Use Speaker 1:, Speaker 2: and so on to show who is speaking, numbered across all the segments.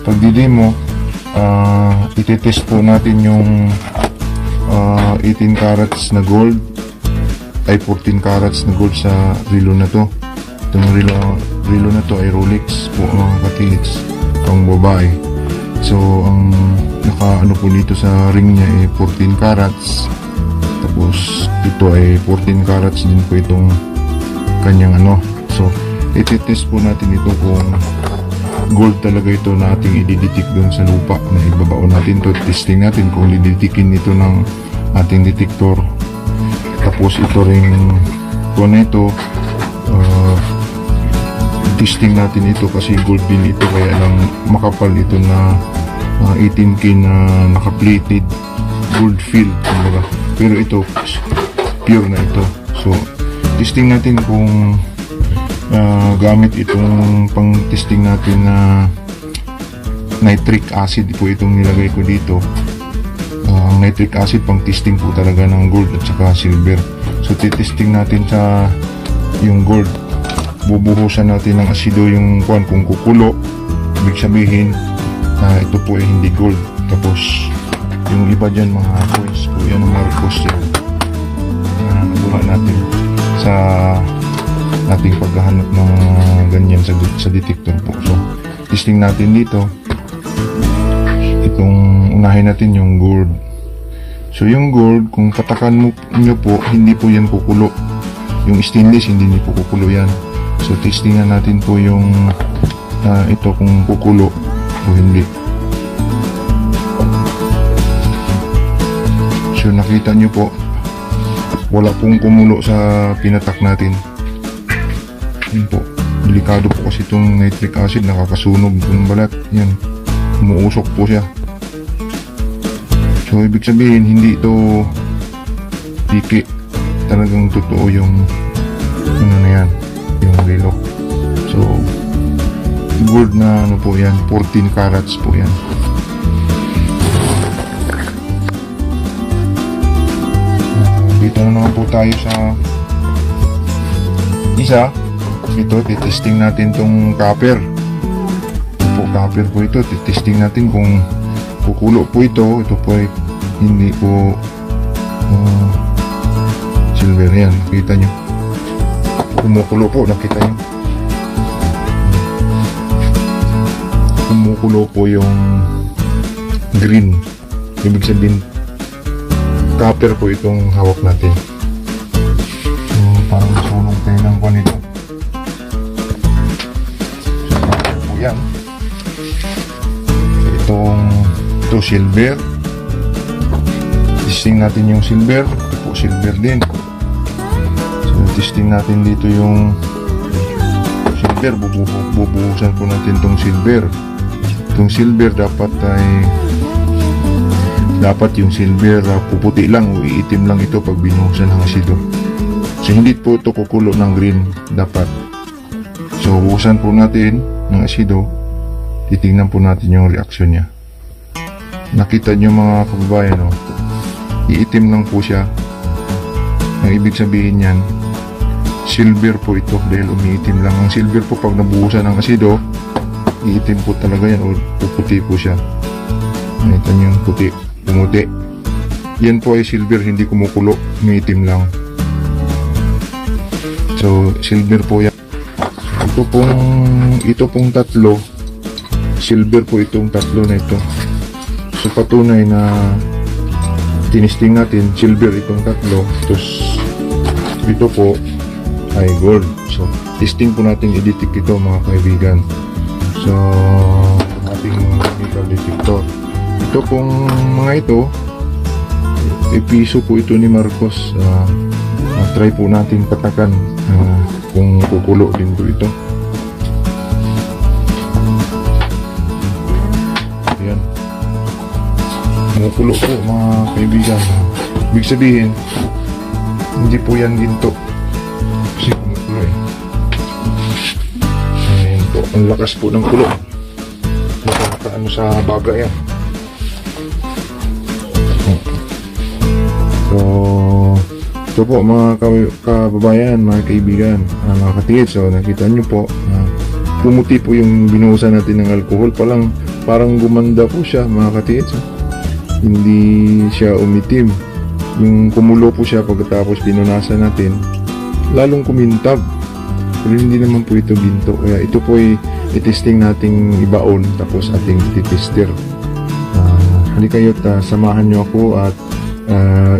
Speaker 1: pagdidemo, itetest po natin yung 18 carats na gold ay 14 carats na gold sa relo na to. Itong relo na to ay Rolex po mga katiits, pang babae. So ang naka po dito sa ring niya ay 14 carats, tapos ito ay 14 carats din po itong kanyang So itetest po natin ito kung gold talaga ito na ating i-detect doon sa lupa na ibabaon natin to. Testing natin kung didetikin ito ng ating detector. Tapos ito ring ito testing natin ito kasi gold din ito, kaya lang makapal ito na 18K na naka-plated gold field kumbaga. Pero ito pure na ito. So testing natin kung gamit itong pang testing natin na nitric acid po itong nilagay ko dito. Nitric acid pang testing po talaga ng gold at saka silver. So titesting natin sa yung gold, bubuhusan natin ng asido yung kung kukulo, ibig sabihin ito po ay hindi gold. Tapos yung iba dyan mga coins po yan ang Marcos yan nakuha natin sa ating paghahanap ng ganyan sa detector po. So testing natin dito, itong unahin natin yung gold. So yung gold, kung patakan nyo po, hindi po yan kukulo. Yung stainless hindi po kukulo yan. So testing na natin po yung ito kung kukulo o hindi. So nakita nyo po, wala pong kumulo sa pinatak natin. Yun po, delikado po kasi itong nitric acid, nakakasunog yung balat. Yan, umuusok po siya. So ibig sabihin hindi ito piki, talagang totoo yung na yan, yung relo. So gold na po yan, 14 carats po yan. Dito na naman po tayo sa isa. Ito, titesting natin tong copper. Copper po ito, titesting natin kung kukulo po ito. Ito po ay hindi po silver yan. Nakita nyo, kumukulo po, nakita nyo, kumukulo po yung green. Ibig sabihin copper po itong hawak natin. So parang sunog tayo ng kwan ito. Yan. Ito silver. Testing natin yung silver. Ito po silver din. So testing natin dito yung silver. Bubuhusan po natin itong silver. Itong silver dapat yung silver puputi lang o iitim lang ito pag binuhusan ng asido. So hindi po ito kukulo ng green dapat. So buhusan po natin ng asido, titingnan po natin yung reaksyon niya. Nakita nyo mga kababayan, iitim lang po siya. Ang ibig sabihin yan, silver po ito dahil umiitim lang. Ang silver po pag nabuhusan ng asido, iitim po talaga yan o puputi po siya. Nakita nyo yung puti, pumuti. Yan po ay silver, hindi kumukulo, umiitim lang. So silver po yan. Ito pong tatlo, silver po itong tatlo na ito. So patunay na tinisting natin, silver itong tatlo. Tapos ito po ay gold. So testing po natin i-detect ito mga kaibigan. So ating metal detector. Ito pong mga ito, piso po ito ni Marcos. Try po natin patakan kung kukulo din po ito. Ayan, kumukulo po mga kaibigan. Ibig sabihin hindi po yan ginto kasi kumukulo Ayan po, ang lakas po ng kulo, nakakaano sa baga yan. So ito po mga kababayan, mga kaibigan, mga katiit. So nakita nyo po, pumuti po yung binuhusan natin ng alcohol pa lang. parang gumanda po siya mga katiits. Hindi siya umitim. Yung kumulo po siya pagkatapos pinunasan natin, lalong kumintab. Pero hindi naman po ito ginto. Kaya ito po ay itesting nating ibaon tapos ating titester. Halika kayo, samahan nyo ako at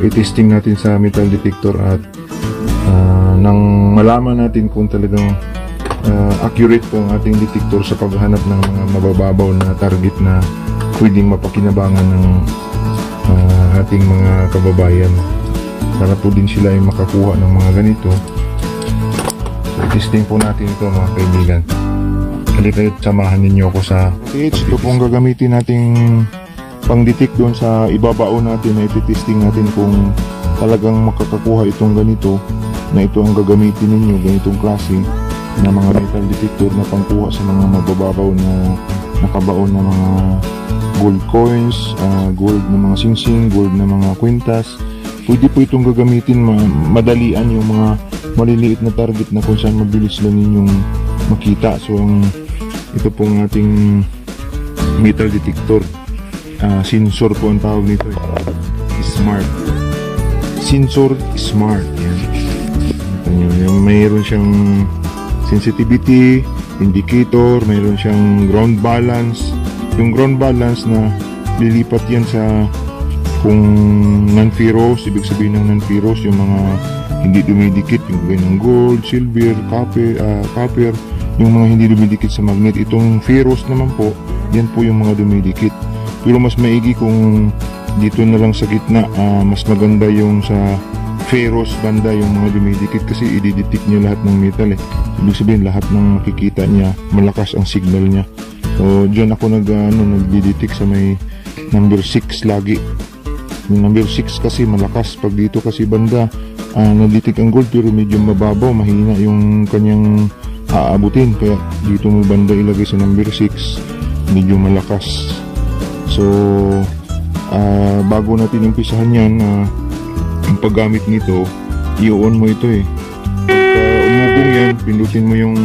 Speaker 1: itesting natin sa metal detector at nang malaman natin kung talagang accurate po ang ating detector sa paghahanap ng mga mabababaw na target na pwedeng mapakinabangan ng ating mga kababayan para po din sila ay makakuha ng mga ganito. So, testing po natin ito mga kaibigan. Halika kayo, samahan ninyo ako sa ito pong gagamitin nating pang-detect doon sa ibabao natin na iti-testing natin kung talagang makakakuha itong ganito na ito ang gagamitin ninyo, ganitong klase na mga metal detector na pangkuha sa mga mabababaw na nakabaon na mga gold coins, gold na mga singsing, gold na mga kwintas. Pwede po itong gagamitin, madalian yung mga maliliit na target na kung saan mabilis lang ninyong makita. So ito pong ating metal detector, sensor po ang tawag nito, smart sensor, smart. Yan. Mayroon siyang sensitivity indicator, mayroon siyang ground balance. Yung ground balance na lilipat yan sa kung non-ferrous, ibig sabihin ng non-ferrous yung mga hindi dumidikit, yung ganyan gold, silver, copper, yung mga hindi dumidikit sa magnet. Itong ferrous naman po, yan po yung mga dumidikit. Pero mas maigi kung dito na lang sa gitna, mas maganda yung sa ferrous banda yung mga dumidikit kasi i-detect niya lahat ng metal eh. Ibig sabihin lahat ng makikita niya, malakas ang signal niya. So dyan ako nagdi-detect sa may number 6 lagi. Yung number 6 kasi malakas. Pag dito kasi banda, nag-detect ang gold pero medyo mababaw, mahina yung kanyang aabutin. Kaya dito mo banda ilagay sa number 6, medyo malakas. So bago natin umpisahan yan, ang paggamit nito, i-on mo ito eh. Pagka umugong yan, pindutin mo yung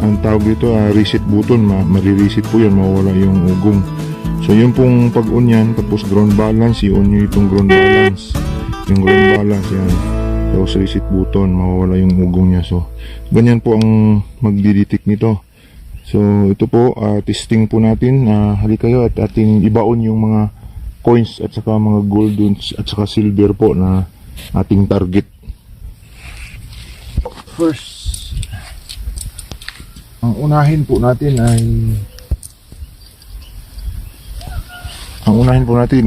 Speaker 1: ang tawag dito, reset button, marireset po yan, mawala yung ugong. So yun pong pag-on yan, tapos ground balance, i-on nyo itong ground balance. Yung ground balance yan, tapos reset button, mawala yung ugong nya. So ganyan po ang magdidetect nito. So ito po, testing po natin. Halika kayo at ating ibaon yung mga coins at saka mga gold at saka silver po na ating target. First, ang unahin po natin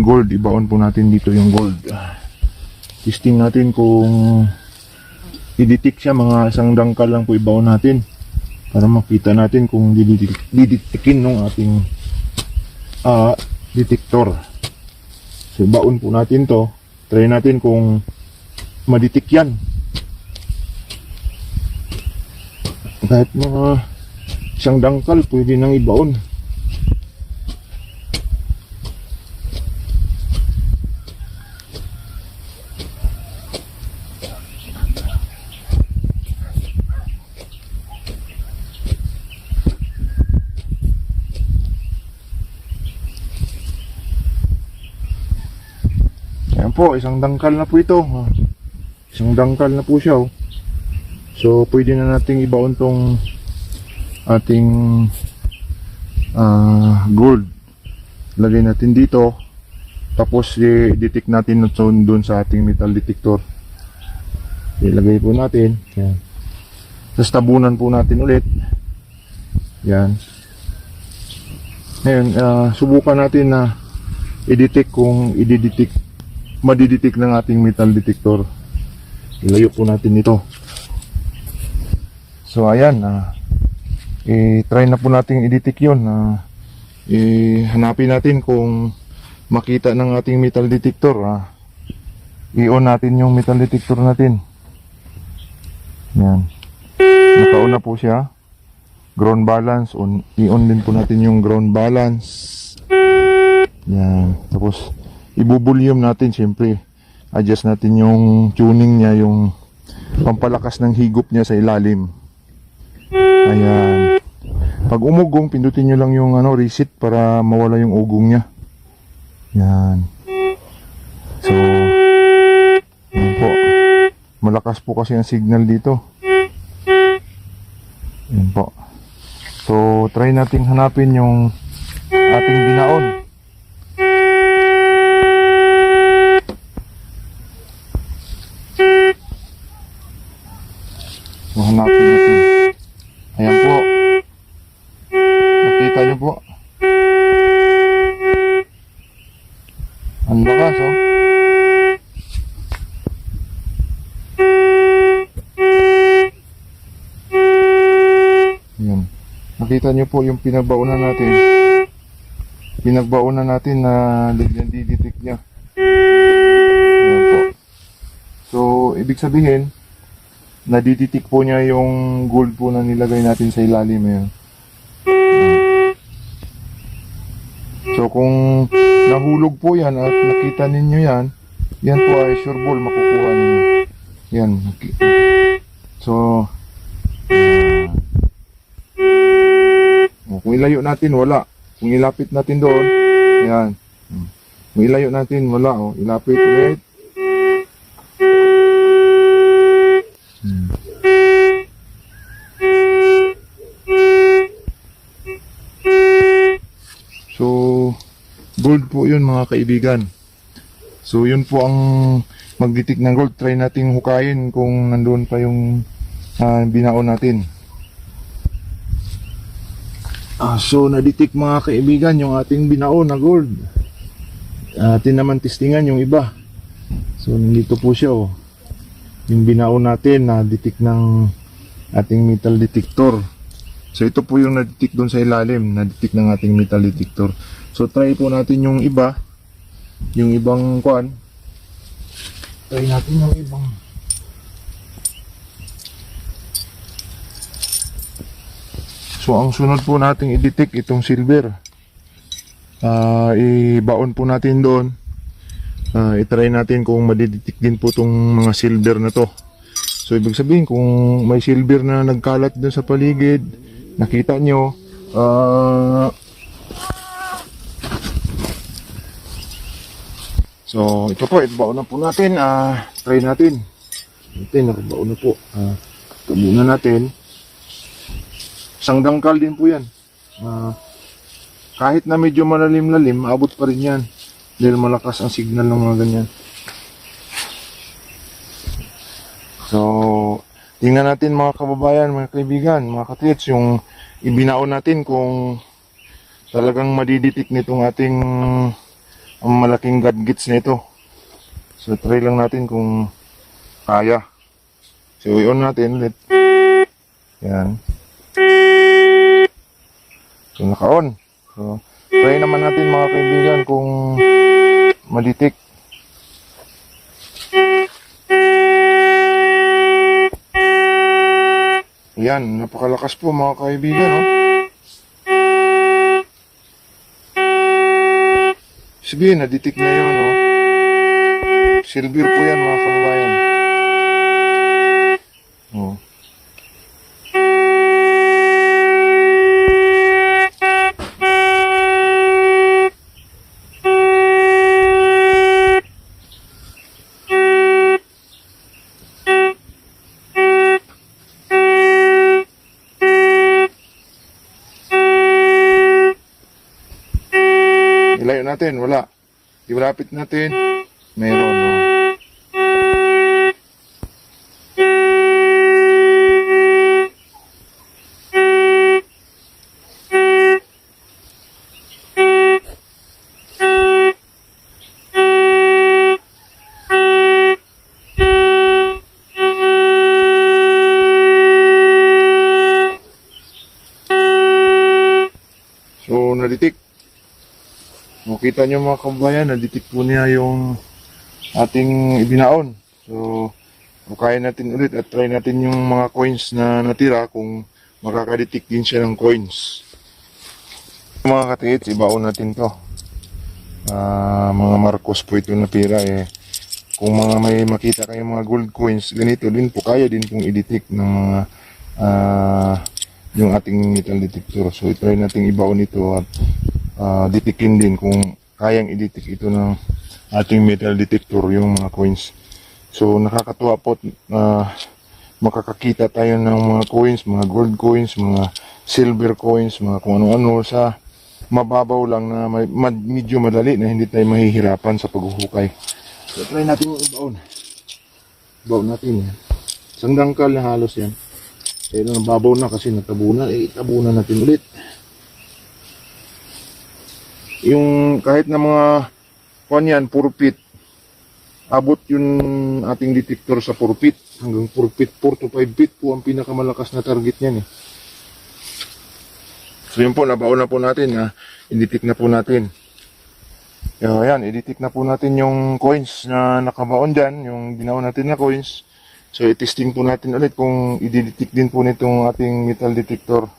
Speaker 1: gold. Ibaon po natin dito yung gold. Testing natin kung i-detect siya, mga isang dangkal lang po ibaon natin para makita natin kung didetectin ng ating detector. So baon po natin to, try natin kung madetect yan. Kahit mga isang dangkal pwede nang ibaon. Ayan po, isang dangkal na po ito. Isang dangkal na po siya. So pwede na nating ibaon tong ating gold. Lagay natin dito. Tapos i-detect natin doon sa ating metal detector. Ilagay po natin. Yan. Tapos tabunan po natin ulit. Yan. Ngayon, subukan natin na i-detect kung madidetect ng ating metal detector. Ilayo po natin ito. So ayan, i-try na po natin i-detect yun. Hanapin natin kung makita ng ating metal detector. I-on natin yung metal detector natin. Yan. Naka-on na po siya. Ground balance, i-on din po natin yung ground balance. Yan. Tapos i-volume natin, siyempre adjust natin yung tuning niya, yung pampalakas ng higop niya sa ilalim. Ayan. Pag umugong, pindutin nyo lang yung reset para mawala yung ugong niya. Yan. So, yan po. Malakas po kasi ang signal dito. Yan po. So, try natin hanapin yung ating binaon. So, hanapin natin. Ayan po. Nakita nyo po. Ang lakas, oh. Ayan. Nakita nyo po yung pinagbaunan natin. Pinagbaunan natin na didetect niya. Ayan po. So, ibig sabihin, nadidetect po niya yung gold po na nilagay natin sa ilalim. Ayan. So, kung nahulog po yan at nakita ninyo yan, yan po ay sure ball makukuha ninyo. Yan. So, kung ilayo natin, wala. Kung ilapit natin doon, yan. Kung ilayo natin, wala. Oh. Ilapit ulit. So, gold po yun mga kaibigan. So, yun po ang magditik ng gold. Try nating hukayin kung nandun pa yung binaon natin. So, naditik mga kaibigan yung ating binaon na gold. Atin naman testingan yung iba. So, nandito po siya. Oh. Yung binaon natin na ditik ng ating metal detector. So, ito po yung naditik doon sa ilalim, naditik ng ating metal detector. So, try po natin yung iba, yung ibang kuan. Try natin yung ibang. So, ang sunod po nating i-detect itong silver. Ibaon po natin doon. I-try natin kung madidetect din po itong mga silver na to. So, ibig sabihin, kung may silver na nagkalat doon sa paligid, nakita nyo, so, ito po, ibaon na po natin, try natin. Nakabaon na po. Ito muna natin. Isang dangkal din po yan. Kahit na medyo malalim-lalim, maabot pa rin yan. Dahil malakas ang signal ng mga ganyan. So, tingnan natin mga kababayan, mga kaibigan, mga katrits, yung ibinaon natin kung talagang madidetect nitong ating malaking gadgets nito. So, try lang natin kung kaya. So, i-on natin ulit. Yan. So, naka-on. So, try naman natin mga kaibigan kung madetect. Yan, napakalakas po mga kaibigan, no? Sabihin, na-detect na yun, no? Silver po yan mga kababayan. Oh. Ilayo natin, wala. Iwalapit natin, meron. No? So, na-detect. Makita nyo mga kabayan, na-detect po niya yung ating ibinaon. So, hukayin natin ulit at try natin yung mga coins na natira kung makaka-detect din siya ng coins. Mga katiits, ibaon natin to. Mga Marcos po ito natira eh. Kung mga may makita kayong mga gold coins, ganito din po kaya din pong i-detect ng mga yung ating metal detector. So try nating ibaon ito at ditikin din kung kayang i-detect ito ng ating metal detector yung mga coins. So nakakatuwa po makakakita tayo ng mga coins, mga gold coins, mga silver coins, mga kung ano-ano sa mababaw lang na medyo madali na hindi tayo mahihirapan sa paghuhukay. So try natin yung ibaon. Ibaon natin yan. Isang dangkal na halos yan. Pero nababaw na kasi natabunan. Tabunan natin ulit. Yung kahit na mga kuwan yan, 4 feet. Abot yung ating detector sa 4 feet. Hanggang 4 feet, 4 to 5 feet po ang pinakamalakas na target niyan eh. So yun po, nabaon na po natin. I-detect na po natin. Ayan, i-detect na po natin yung coins na nakabaon dyan. Yung ginawa natin na coins. So i-testing po natin ulit kung i-detect din po nitong ating metal detector.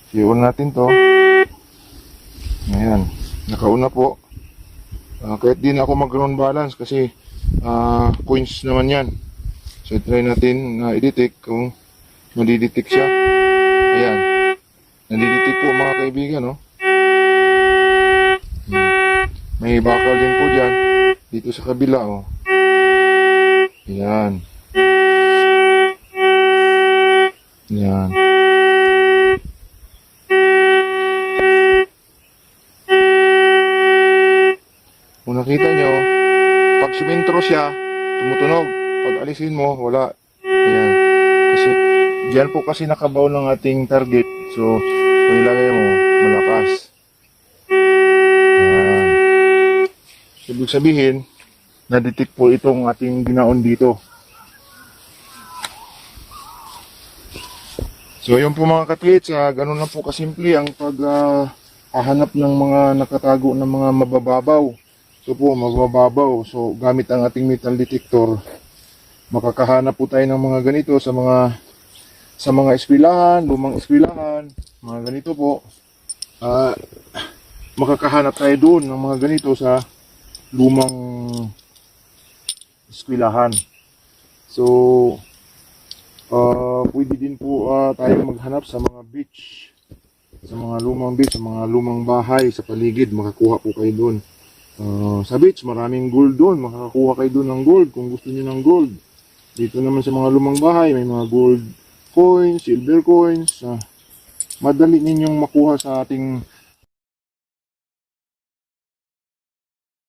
Speaker 1: So i-on natin to. Ayan, nakauna po. Kahit di na ako mag-ground balance kasi coins naman yan. So try natin na i-detect kung madidetect siya. Ayan. Nadidetect po mga kaibigan, no? May bakal din po dyan. Dito sa kabila, oh. Ayan. Ayan. Kung nakita nyo, pag sumintro siya, tumutunog. Pag alisin mo, wala. Ayan. Kasi, dyan po kasi nakabaw ng ating target. So, kung ilagay mo, malakas. Ayan. Ibig sabihin, na-detect po itong ating ginaon dito. So, yun po mga katwits, ganun lang po kasimple ang paghahanap ng mga nakatago ng mga mabababaw. So po, mabababaw. So, gamit ang ating metal detector, makakahanap po tayo ng mga ganito sa mga eskwelahan, lumang eskwelahan, mga ganito po. Makakahanap tayo doon ng mga ganito sa lumang eskwelahan. So, pwede din po tayo maghanap sa mga beach, sa mga lumang beach, sa mga lumang bahay sa paligid, makakuha po kayo doon. Sa beach, maraming gold doon, makakakuha kayo doon ng gold kung gusto niyo ng gold. Dito naman sa mga lumang bahay, may mga gold coins, silver coins. Madali ninyong makuha sa ating